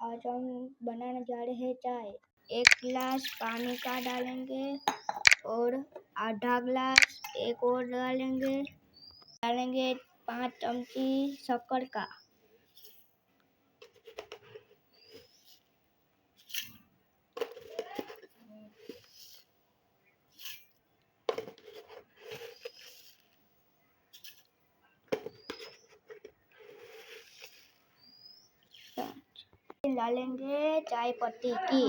आज हम बनाने जा रहे हैं चाय। 1 गिलास पानी का डालेंगे और आधा गिलास एक और डालेंगे 5 चमची शक्कर का। डालेंगे चाय पत्ती की।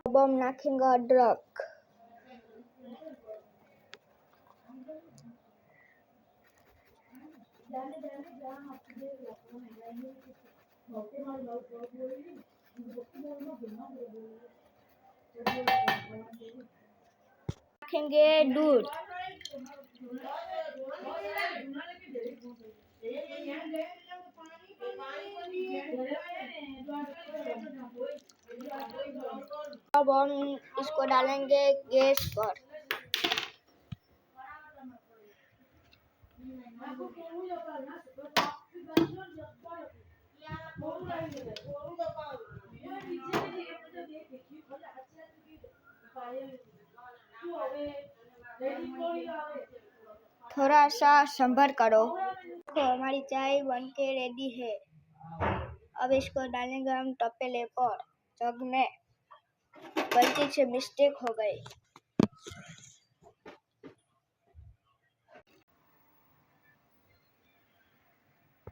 अब हम नाखेंगे अदरक। नाखेंगे दूध। अब हम इसको डालेंगे गैस पर। थोड़ा सा संभर करो। तो हमारी चाय बनके रेडी है। अब इसको डालेंगे हम तपेले पर। जग में गलती से मिस्टेक हो गई।